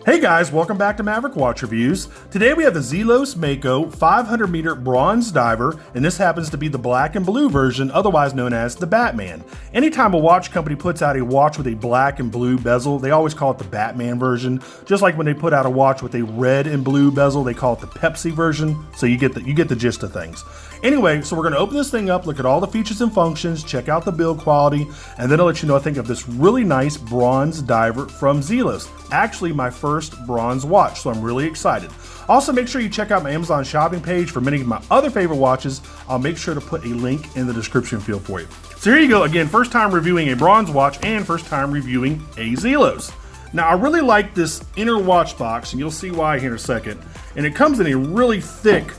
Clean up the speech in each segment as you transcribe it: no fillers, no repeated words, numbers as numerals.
Hey guys, welcome back to Maverick Watch Reviews. Today we have the Zelos Mako 500 meter bronze diver, and this happens to be the black and blue version, otherwise known as the Batman. Anytime a watch company puts out a watch with a black and blue bezel, they always call it the Batman version. Just like when they put out a watch with a red and blue bezel, they call it the Pepsi version. So you get the gist of things. Anyway, so we're going to open this thing up, look at all the features and functions, check out the build quality, and then I'll let you know I think of this really nice bronze diver from Zelos. Actually, my first bronze watch, so I'm really excited. Also, make sure you check out my Amazon shopping page for many of my other favorite watches. I'll make sure to put a link in the description field for you. So here you go. Again, first time reviewing a bronze watch and first time reviewing a Zelos. Now, I really like this inner watch box, and you'll see why here in a second. And it comes in a really thick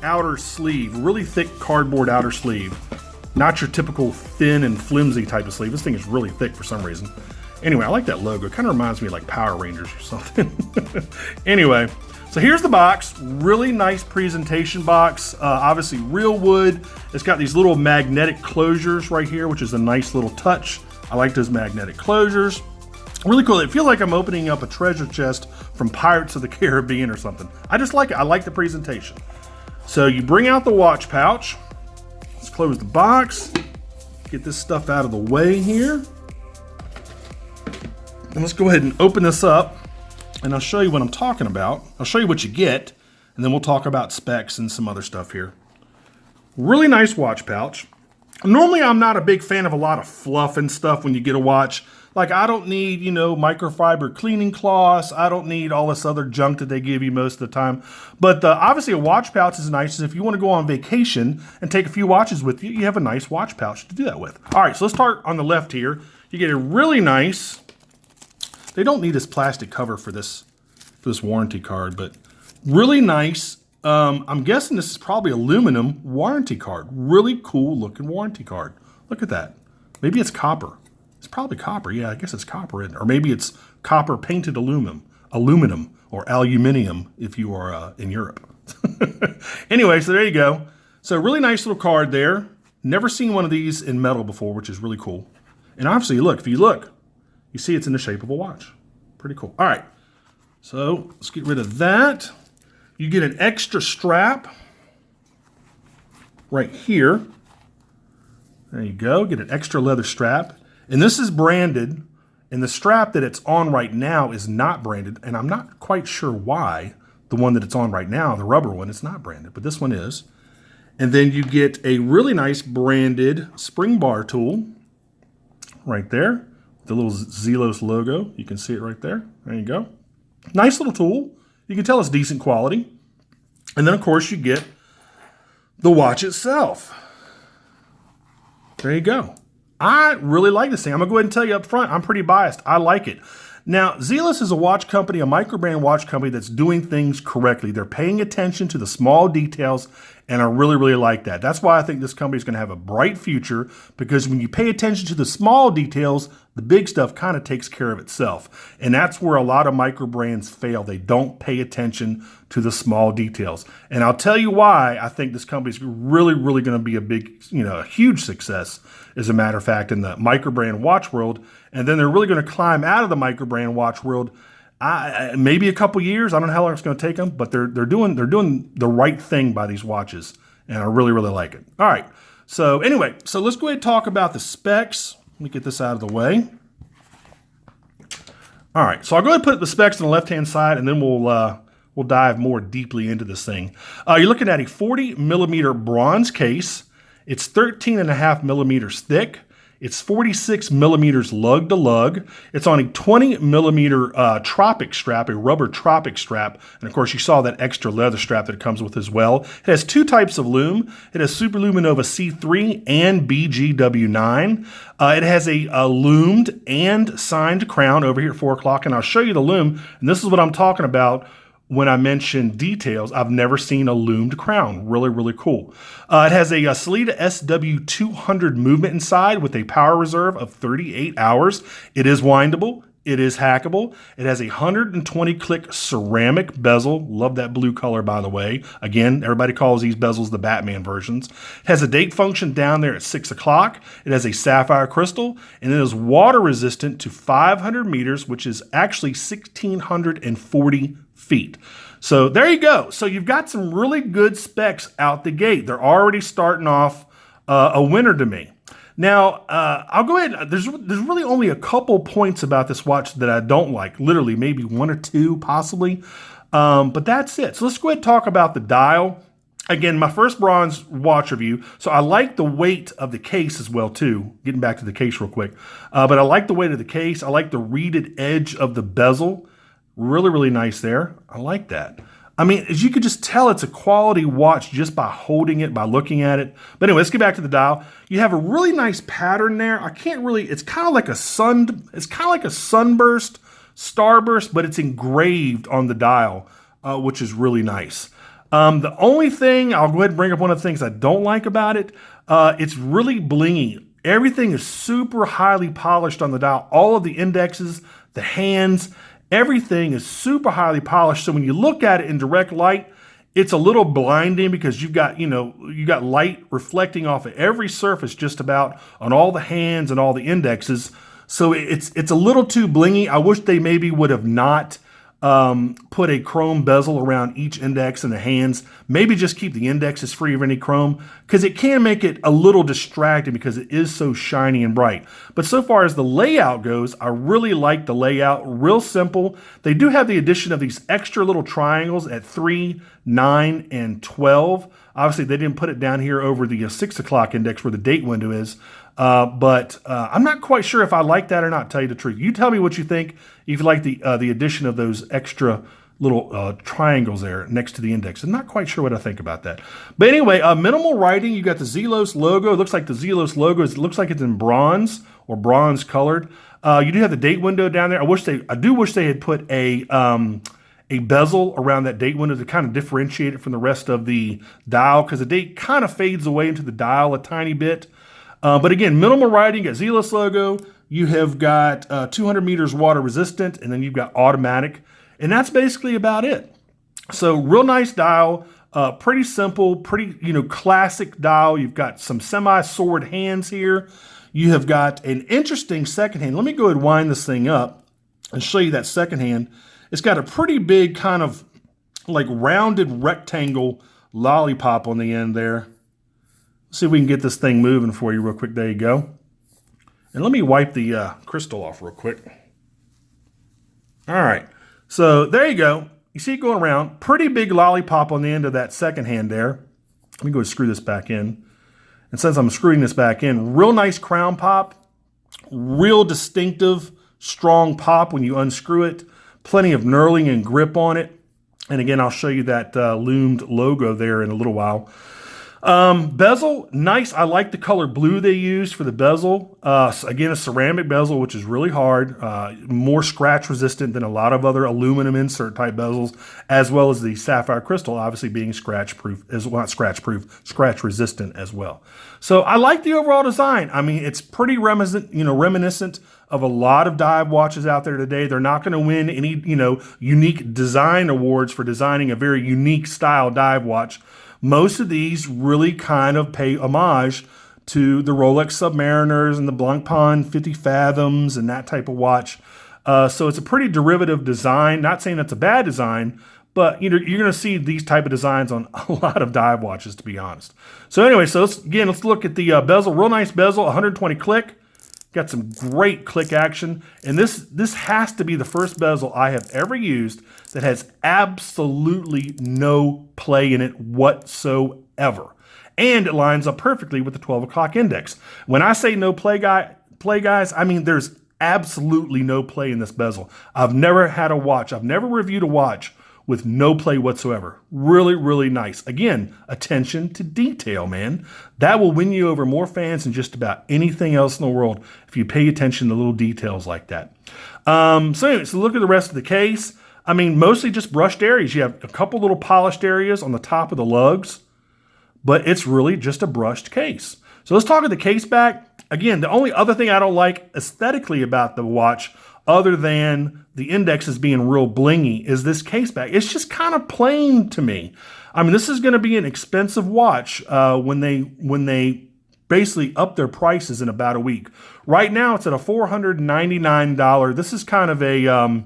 outer sleeve, really thick cardboard outer sleeve. Not your typical thin and flimsy type of sleeve. This thing is really thick for some reason. Anyway, I like that logo. It kind of reminds me of like Power Rangers or something. Anyway, so here's the box. Really nice presentation box. Obviously real wood. It's got these little magnetic closures right here, which is a nice little touch. I like those magnetic closures. Really cool. It feels like I'm opening up a treasure chest from Pirates of the Caribbean or something. I just like it. I like the presentation. So you bring out the watch pouch. Let's close the box. Get this stuff out of the way here. And let's go ahead and open this up, and I'll show you what I'm talking about. I'll show you what you get, and then we'll talk about specs and some other stuff here. Really nice watch pouch. Normally, I'm not a big fan of a lot of fluff and stuff when you get a watch. Like, I don't need, microfiber cleaning cloths. I don't need all this other junk that they give you most of the time. But obviously, a watch pouch is nice. If you want to go on vacation and take a few watches with you, you have a nice watch pouch to do that with. All right, so let's start on the left here. You get a really nice... They don't need this plastic cover for this warranty card, but really nice. I'm guessing this is probably aluminum warranty card. Really cool looking warranty card. Look at that. Maybe it's copper. It's probably copper. Yeah, I guess it's copper, isn't it? Or maybe it's copper painted aluminum or aluminium if you are in Europe. Anyway, so there you go. So really nice little card there. Never seen one of these in metal before, which is really cool. And obviously, look, if you look, you see it's in the shape of a watch. Pretty cool. All right, so let's get rid of that. You get an extra strap right here. There you go, get an extra leather strap. And this is branded, and the strap that it's on right now is not branded, and I'm not quite sure why the one that it's on right now, the rubber one, is not branded, but this one is. And then you get a really nice branded spring bar tool right there. The little Zelos logo. You can see it right there. There you go. Nice little tool. You can tell it's decent quality. And then, of course, you get the watch itself. There you go. I really like this thing. I'm going to go ahead and tell you up front, I'm pretty biased. I like it. Now, Zelos is a watch company, a Microbrand watch company that's doing things correctly. They're paying attention to the small details, and I really, really like that. That's why I think this company is going to have a bright future, because when you pay attention to the small details, the big stuff kind of takes care of itself. And that's where a lot of Microbrands fail. They don't pay attention to the small details. And I'll tell you why I think this company is really, really going to be a big, a huge success, as a matter of fact, in the Microbrand watch world. And then they're really going to climb out of the Microbrand watch world. Maybe a couple years. I don't know how long it's going to take them, but they're doing the right thing by these watches, and I really, really like it. All right. So anyway, so let's go ahead and talk about the specs. Let me get this out of the way. All right. So I'll go ahead and put the specs on the left-hand side, and then we'll dive more deeply into this thing. You're looking at a 40 millimeter bronze case. It's 13.5 millimeters thick. It's 46 millimeters lug to lug. It's on a 20 millimeter tropic strap, a rubber tropic strap. And of course, you saw that extra leather strap that it comes with as well. It has two types of lume. It has Super Luminova C3 and BGW9. It has a loomed and signed crown over here at 4 o'clock. And I'll show you the lume. And this is what I'm talking about when I mention details. I've never seen a loomed crown. Really, really cool. It has a Sellita SW200 movement inside with a power reserve of 38 hours. It is windable. It is hackable. It has a 120 click ceramic bezel. Love that blue color, by the way. Again, everybody calls these bezels the Batman versions. It has a date function down there at 6 o'clock. It has a sapphire crystal, and it is water resistant to 500 meters, which is actually 1,640 feet. So there you go. So you've got some really good specs out the gate. They're already starting off a winner to me. Now, I'll go ahead. There's really only a couple points about this watch that I don't like. Literally, maybe one or two, possibly. But that's it. So let's go ahead and talk about the dial. Again, my first bronze watch review. So I like the weight of the case as well, too. Getting back to the case real quick. But I like the weight of the case. I like the reeded edge of the bezel. Really, really nice there. I like that. I mean, as you could just tell, it's a quality watch just by holding it, by looking at it. But anyway, let's get back to the dial. You have a really nice pattern there. I can't really, it's kind of like a sunburst, starburst, but it's engraved on the dial, which is really nice. The only thing, I'll go ahead and bring up one of the things I don't like about it. It's really blingy. Everything is super highly polished on the dial. All of the indexes, the hands, everything is super highly polished. So when you look at it in direct light, it's a little blinding because you've got, you got light reflecting off of every surface just about on all the hands and all the indexes. So it's a little too blingy. I wish they maybe would have not put a chrome bezel around each index and the hands. Maybe just keep the indexes free of any chrome, because it can make it a little distracting because it is so shiny and bright. But so far as the layout goes, I really like the layout. Real simple. They do have the addition of these extra little triangles at 3, 9, and 12. Obviously, they didn't put it down here over the 6 o'clock index where the date window is. But I'm not quite sure if I like that or not, to tell you the truth. You tell me what you think, if you like the addition of those extra little triangles there next to the index. I'm not quite sure what I think about that. But anyway, minimal writing. You got the Zelos logo. It looks like the Zelos logo looks like it's in bronze or bronze colored. You do have the date window down there. I do wish they had put a bezel around that date window to kind of differentiate it from the rest of the dial, because the date kind of fades away into the dial a tiny bit. But again, minimal writing, you got Zelos logo, you have got 200 meters water resistant, and then you've got automatic, and that's basically about it. So real nice dial, pretty simple, pretty, classic dial. You've got some semi-sword hands here. You have got an interesting second hand. Let me go ahead and wind this thing up and show you that second hand. It's got a pretty big kind of like rounded rectangle lollipop on the end there. See if we can get this thing moving for you real quick. There you go. And let me wipe the crystal off real quick. All right. So there you go. You see it going around. Pretty big lollipop on the end of that second hand there. Let me go and screw this back in. And since I'm screwing this back in, real nice crown pop. Real distinctive, strong pop when you unscrew it. Plenty of knurling and grip on it. And again, I'll show you that loomed logo there in a little while. Bezel, nice. I like the color blue they used for the bezel. Again, a ceramic bezel, which is really hard, more scratch resistant than a lot of other aluminum insert type bezels, as well as the sapphire crystal, obviously being scratch proof, not scratch proof, scratch resistant as well. So I like the overall design. I mean, it's pretty reminiscent of a lot of dive watches out there today. They're not going to win any, unique design awards for designing a very unique style dive watch. Most of these really kind of pay homage to the Rolex Submariners and the Blancpain 50 Fathoms and that type of watch. So it's a pretty derivative design. Not saying that's a bad design, but you're going to see these type of designs on a lot of dive watches, to be honest. So anyway, so let's look at the bezel. Real nice bezel, 120 click. Got some great click action. And this has to be the first bezel I have ever used that has absolutely no play in it whatsoever. And it lines up perfectly with the 12 o'clock index. When I say no play, guys, I mean there's absolutely no play in this bezel. I've never reviewed a watch with no play whatsoever. Really, really nice. Again, attention to detail, man. That will win you over more fans than just about anything else in the world if you pay attention to little details like that. So anyway, so look at the rest of the case. I mean, mostly just brushed areas. You have a couple little polished areas on the top of the lugs, but it's really just a brushed case. So let's talk about the case back. Again, the only other thing I don't like aesthetically about the watch other than the indexes being real blingy, is this case back. It's just kind of plain to me. I mean, this is going to be an expensive watch when they basically up their prices in about a week. Right now, it's at a $499. This is kind of a,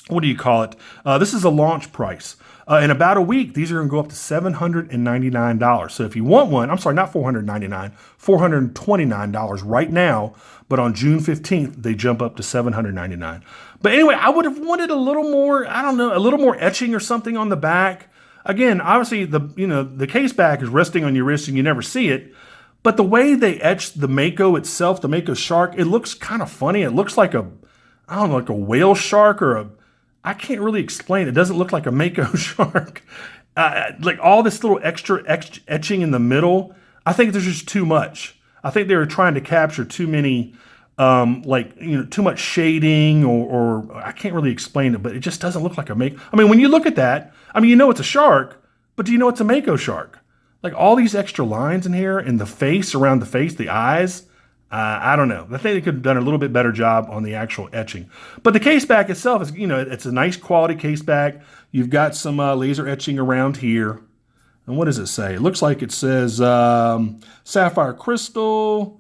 what do you call it? This is a launch price. In about a week, these are going to go up to $799. So if you want one, I'm sorry, not $499, $429 right now. But on June 15th, they jump up to $799. But anyway, I would have wanted a little more, I don't know, a little more etching or something on the back. Again, obviously, the case back is resting on your wrist and you never see it. But the way they etched the Mako itself, the Mako shark, it looks kind of funny. It looks like a, I don't know, like a whale shark or a, I can't really explain. It doesn't look like a Mako shark. Like all this little extra etching in the middle, I think there's just too much. I think they were trying to capture too many, too much shading or I can't really explain it, but it just doesn't look like a Mako. I mean, when you look at that, I mean, you know it's a shark, but do you know it's a Mako shark? Like all these extra lines in here and the face, around the face, the eyes, I don't know. I think they could have done a little bit better job on the actual etching. But the case back itself is, it's a nice quality case back. You've got some laser etching around here. And what does it say? It looks like it says sapphire crystal,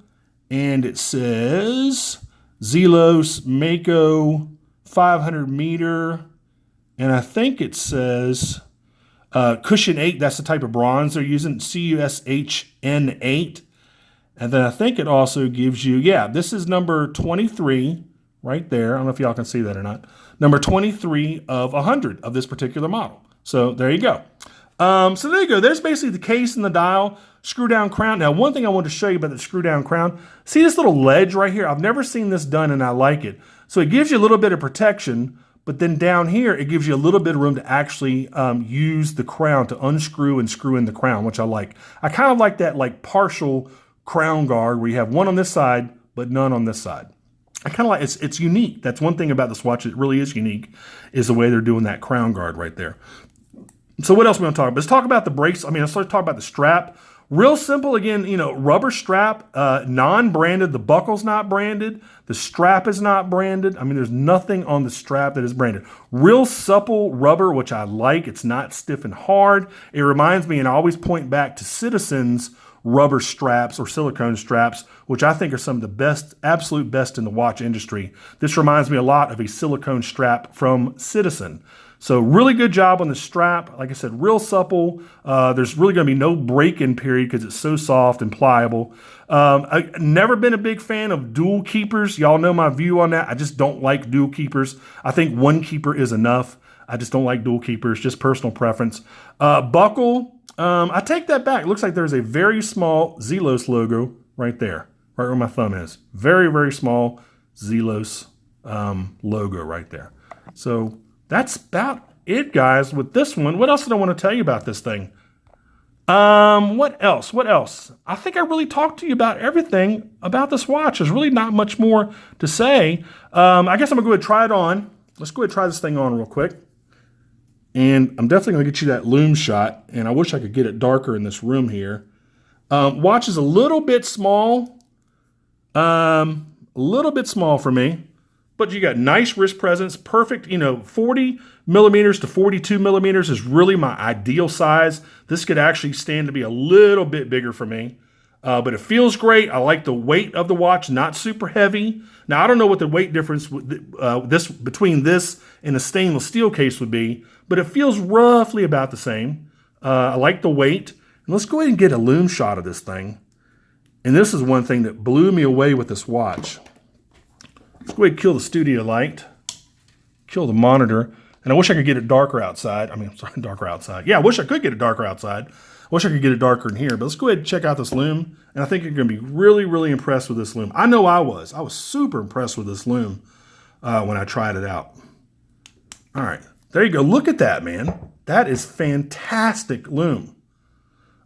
and it says Zelos Mako 500 meter, and I think it says Cushion 8. That's the type of bronze they're using, CUSHN 8. And then I think it also gives you, this is number 23 right there. I don't know if y'all can see that or not. Number 23 of 100 of this particular model. So there you go. So there you go. There's basically the case and the dial, screw down crown. Now, one thing I wanted to show you about the screw down crown, see this little ledge right here? I've never seen this done and I like it. So it gives you a little bit of protection, but then down here, it gives you a little bit of room to actually use the crown to unscrew and screw in the crown, which I like. I kind of like that like partial crown guard where you have one on this side, but none on this side. I kind of like, it's unique. That's one thing about this watch. It really is unique, is the way they're doing that crown guard right there. So what else we want to talk about? Let's talk about the brace. Let's talk about the strap. Real simple, again, rubber strap, non-branded. The buckle's not branded. The strap is not branded. There's nothing on the strap that is branded. Real supple rubber, which I like. It's not stiff and hard. It reminds me, and I always point back to Citizen's rubber straps or silicone straps, which I think are some of the best, absolute best in the watch industry. This reminds me a lot of a silicone strap from Citizen. So really good job on the strap. Like I said, real supple. There's really going to be no break-in period because it's so soft and pliable. I've never been a big fan of dual keepers. Y'all know my view on that. I just don't like dual keepers. I think one keeper is enough. I just don't like dual keepers, just personal preference. Buckle, I take that back. It looks like there's a very small Zelos logo right there, right where my thumb is. Very, very small Zelos logo right there. So that's about it, guys, with this one. What else did I want to tell you about this thing? What else? I think I really talked to you about everything about this watch. There's really not much more to say. I guess I'm going to go ahead and try it on. Let's go ahead and try this thing on real quick. And I'm definitely going to get you that lume shot. And I wish I could get it darker in this room here. Watch is a little bit small. A little bit small for me. But you got nice wrist presence, perfect, 40 millimeters to 42 millimeters is really my ideal size. This could actually stand to be a little bit bigger for me. But it feels great. I like the weight of the watch, not super heavy. Now, I don't know what the weight difference between this and a stainless steel case would be, but it feels roughly about the same. I like the weight. And let's go ahead and get a lume shot of this thing. And this is one thing that blew me away with this watch. Let's go ahead and kill the studio light, kill the monitor, and I wish I could get it darker outside. Darker outside. Yeah, I wish I could get it darker outside. I wish I could get it darker in here, but let's go ahead and check out this lume, and I think you're going to be really, really impressed with this lume. I know I was. I was super impressed with this lume when I tried it out. All right, there you go. Look at that, man. That is fantastic lume.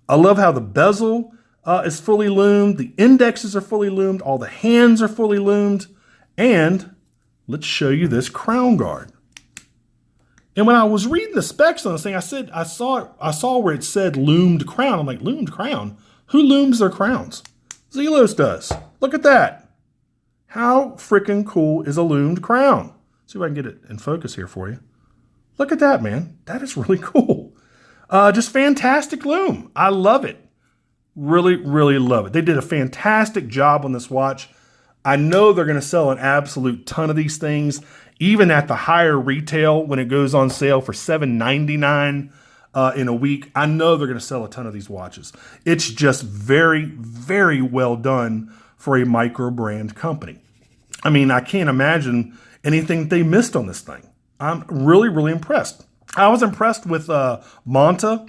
I love how the bezel is fully lumed. The indexes are fully lumed. All the hands are fully lumed. And let's show you this crown guard. And when I was reading the specs on this thing, I saw where it said loomed crown. I'm like, loomed crown? Who looms their crowns? Zelos does. Look at that. How freaking cool is a loomed crown? See if I can get it in focus here for you. Look at that, man. That is really cool. Just fantastic loom. I love it. Really, really love it. They did a fantastic job on this watch. I know they're going to sell an absolute ton of these things, even at the higher retail when it goes on sale for $7.99 in a week. I know they're going to sell a ton of these watches. It's just very, very well done for a micro brand company. I mean, I can't imagine anything they missed on this thing. I'm really, really impressed. I was impressed with Manta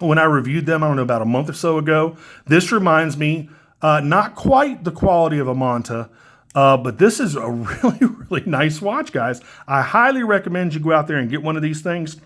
when I reviewed them, I don't know, about a month or so ago. This reminds me, not quite the quality of a Manta, but this is a really, really nice watch, guys. I highly recommend you go out there and get one of these things.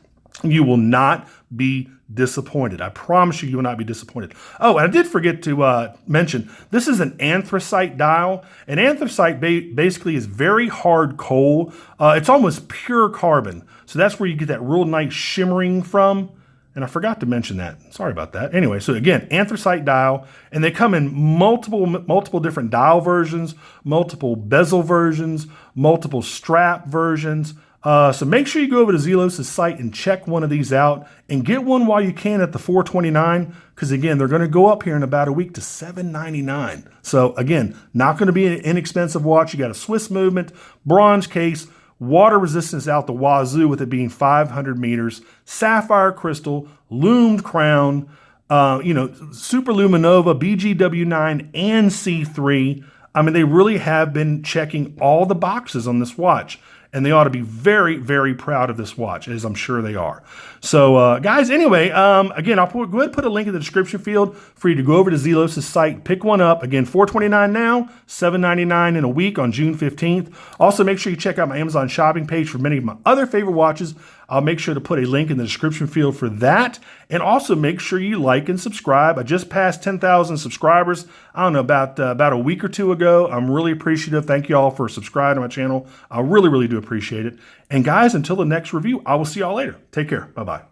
You will not be disappointed. I promise you will not be disappointed. Oh, and I did forget to mention, this is an anthracite dial. And anthracite basically is very hard coal. It's almost pure carbon. So that's where you get that real nice shimmering from. And I forgot to mention that. Sorry about that. Anyway, so again, anthracite dial, and they come in multiple different dial versions, multiple bezel versions, multiple strap versions. So make sure you go over to Zelos' site and check one of these out and get one while you can at the $429, because again, they're going to go up here in about a week to $799. So again, not going to be an inexpensive watch. You got a Swiss movement, bronze case, water resistance out the wazoo with it being 500 meters, sapphire crystal, loomed crown, Super Luminova, BGW9 and C3. I mean, they really have been checking all the boxes on this watch. And they ought to be very, very proud of this watch, as I'm sure they are. So, guys, anyway, again, I'll go ahead and put a link in the description field for you to go over to Zelos' site, pick one up. Again, $429 now, $799 in a week on June 15th. Also, make sure you check out my Amazon shopping page for many of my other favorite watches. I'll make sure to put a link in the description field for that. And also make sure you like and subscribe. I just passed 10,000 subscribers, I don't know, about a week or two ago. I'm really appreciative. Thank you all for subscribing to my channel. I really, really do appreciate it. And guys, until the next review, I will see y'all later. Take care. Bye-bye.